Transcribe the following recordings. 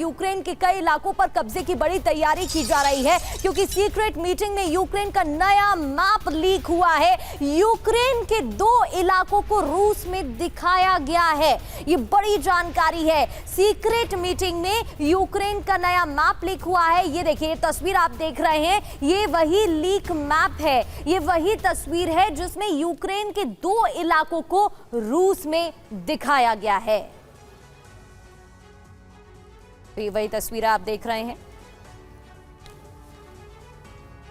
Ukraine के कई इलाकों पर कब्जे की बड़ी तैयारी की जा रही है, क्योंकि सीक्रेट मीटिंग में यूक्रेन का नया मैप लीक हुआ है। यूक्रेन के 2 इलाकों को रूस में दिखाया गया है। ये बड़ी जानकारी है। सीक्रेट मीटिंग में यूक्रेन का नया मैप लीक हुआ है। ये देखिए, तस्वीर आप देख रहे हैं, ये वही लीक मैप है। ये वही तस्वीर है जिसमें यूक्रेन के 2 इलाकों को रूस में दिखाया गया है। तो ये वही तस्वीर आप देख रहे हैं।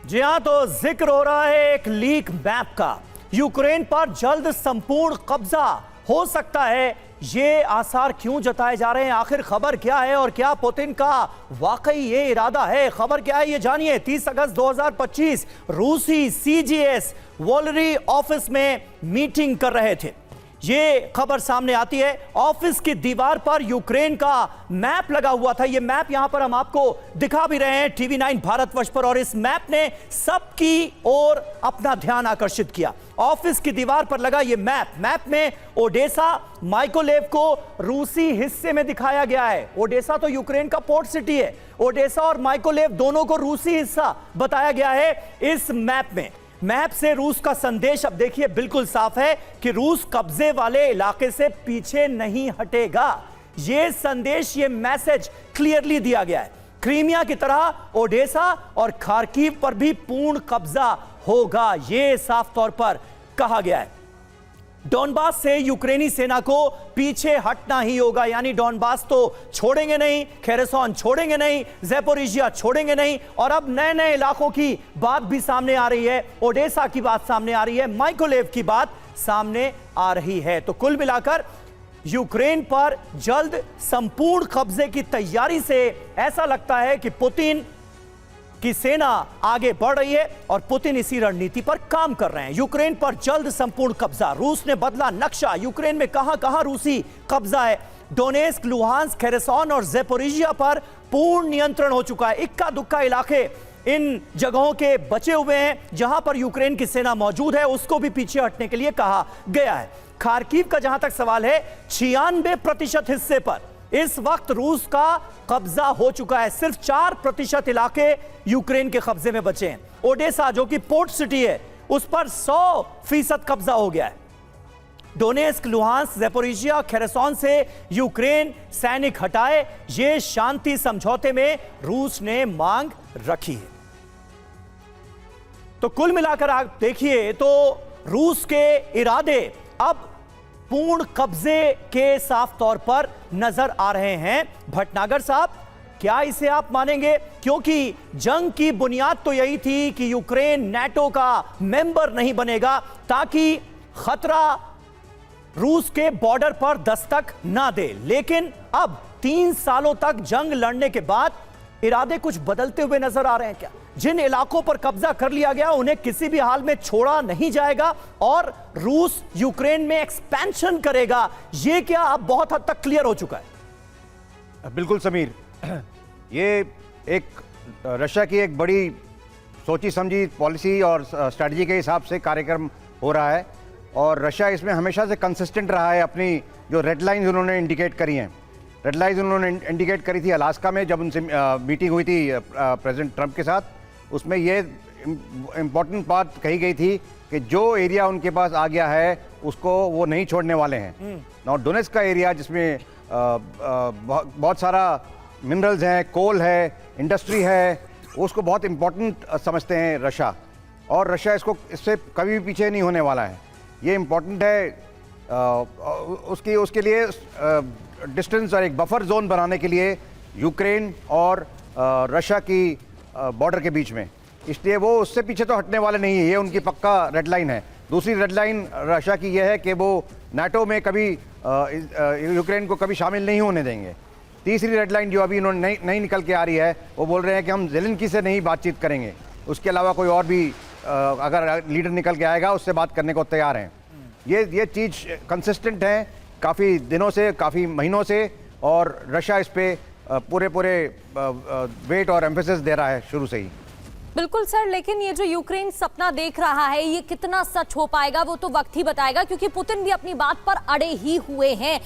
जी हां, तो जिक्र हो रहा है एक लीक मैप का। यूक्रेन पर जल्द संपूर्ण कब्जा हो सकता है। ये आसार क्यों जताए जा रहे हैं? आखिर खबर क्या है और क्या पुतिन का वाकई ये इरादा है? खबर क्या है ये जानिए। 30 अगस्त 2025 रूसी सीजीएस वॉलरी ऑफिस में मीटिंग कर रहे थे। ये खबर सामने आती है। ऑफिस की दीवार पर यूक्रेन का मैप लगा हुआ था। ये मैप यहां पर हम आपको दिखा भी रहे हैं टीवी 9 भारतवर्ष पर, और इस मैप ने सबकी ओर अपना ध्यान आकर्षित किया। ऑफिस की दीवार पर लगा ये मैप में ओडेसा, माइकोलेव को रूसी हिस्से में दिखाया गया है। ओडेसा तो यूक्रेन का पोर्ट सिटी है। ओडेसा और माइकोलेव दोनों को रूसी हिस्सा बताया गया है इस मैप में। मैप से रूस का संदेश अब देखिए बिल्कुल साफ है कि रूस कब्जे वाले इलाके से पीछे नहीं हटेगा। यह संदेश, ये मैसेज क्लियरली दिया गया है। क्रीमिया की तरह ओडेसा और खार्किव पर भी पूर्ण कब्जा होगा, यह साफ तौर पर कहा गया है। डॉनबास से यूक्रेनी सेना को पीछे हटना ही होगा, यानी डॉनबास तो छोड़ेंगे नहीं, खेरसोन छोड़ेंगे नहीं, ज़ैपोरिजिया छोड़ेंगे नहीं। और अब नए नए इलाकों की बात भी सामने आ रही है। ओडेसा की बात सामने आ रही है, माइकोलेव की बात सामने आ रही है। तो कुल मिलाकर यूक्रेन पर जल्द संपूर्ण कब्जे की तैयारी से ऐसा लगता है कि पुतिन की सेना आगे बढ़ रही है और पुतिन इसी रणनीति पर काम कर रहे हैं। यूक्रेन पर जल्द संपूर्ण कब्जा। रूस ने बदला नक्शा। यूक्रेन में कहां रूसी कब्जा है। डोनेस्क, लुहांस्क, खेरसोन और ज़ैपोरिजिया पर पूर्ण नियंत्रण हो चुका है। इक्का दुक्का इलाके इन जगहों के बचे हुए हैं जहां पर यूक्रेन की सेना मौजूद है, उसको भी पीछे हटने के लिए कहा गया है। खार्किव का जहां तक सवाल है, 96% हिस्से पर इस वक्त रूस का कब्जा हो चुका है। सिर्फ 4% इलाके यूक्रेन के कब्जे में बचे हैं। ओडेसा जो कि पोर्ट सिटी है, उस पर 100% कब्जा हो गया है। डोनेस्क, लुहांस्क, ज़ैपोरिजिया, खेरसोन से यूक्रेन सैनिक हटाए, ये शांति समझौते में रूस ने मांग रखी है। तो कुल मिलाकर आप देखिए तो रूस के इरादे अब पूर्ण कब्जे के साफ तौर पर नजर आ रहे हैं। भटनागर साहब, क्या इसे आप मानेंगे? क्योंकि जंग की बुनियाद तो यही थी कि यूक्रेन नाटो का मेंबर नहीं बनेगा, ताकि खतरा रूस के बॉर्डर पर दस्तक ना दे। लेकिन अब 3 सालों तक जंग लड़ने के बाद इरादे कुछ बदलते हुए नजर आ रहे हैं क्या? जिन इलाकों पर कब्जा कर लिया गया उन्हें किसी भी हाल में छोड़ा नहीं जाएगा और रूस यूक्रेन में एक्सपेंशन करेगा, यह क्या अब बहुत हद तक क्लियर हो चुका है? बिल्कुल समीर, ये एक रशिया की एक बड़ी सोची समझी पॉलिसी और स्ट्रैटेजी के हिसाब से कार्यक्रम हो रहा है, और रशिया इसमें हमेशा से कंसिस्टेंट रहा है। अपनी जो रेड लाइन्स उन्होंने इंडिकेट करी हैं, रेड लाइन्स उन्होंने इंडिकेट करी थी अलास्का में जब उनसे मीटिंग हुई थी प्रेसिडेंट ट्रंप के साथ। उसमें ये इम्पॉर्टेंट बात कही गई थी कि जो एरिया उनके पास आ गया है उसको वो नहीं छोड़ने वाले हैं। और डोनेस्क का एरिया जिसमें बहुत सारा मिनरल्स हैं, कोल है, इंडस्ट्री है, उसको बहुत इम्पॉर्टेंट समझते हैं रशिया, और रशिया इससे कभी भी पीछे नहीं होने वाला है। ये इम्पॉर्टेंट है। उसके लिए डिस्टेंस और एक बफर जोन बनाने के लिए यूक्रेन और रशिया की बॉर्डर के बीच में, इसलिए वो उससे पीछे तो हटने वाले नहीं है। ये उनकी पक्का रेड लाइन है। दूसरी रेड लाइन रशिया की यह है कि वो नाटो में कभी यूक्रेन को कभी शामिल नहीं होने देंगे। तीसरी रेड लाइन जो अभी इन्होंने नई निकल के आ रही है, वो बोल रहे हैं कि हम ज़ेलेंस्की से नहीं बातचीत करेंगे, उसके अलावा कोई और भी अगर लीडर निकल के आएगा उससे बात करने को तैयार हैं। ये चीज़ कंसिस्टेंट है काफ़ी दिनों से, काफ़ी महीनों से, और रशिया इस पे पूरे वेट और एम्फेसिस दे रहा है शुरू से ही। बिल्कुल सर, लेकिन ये जो यूक्रेन सपना देख रहा है ये कितना सच हो पाएगा वो तो वक्त ही बताएगा, क्योंकि पुतिन भी अपनी बात पर अड़े ही हुए हैं।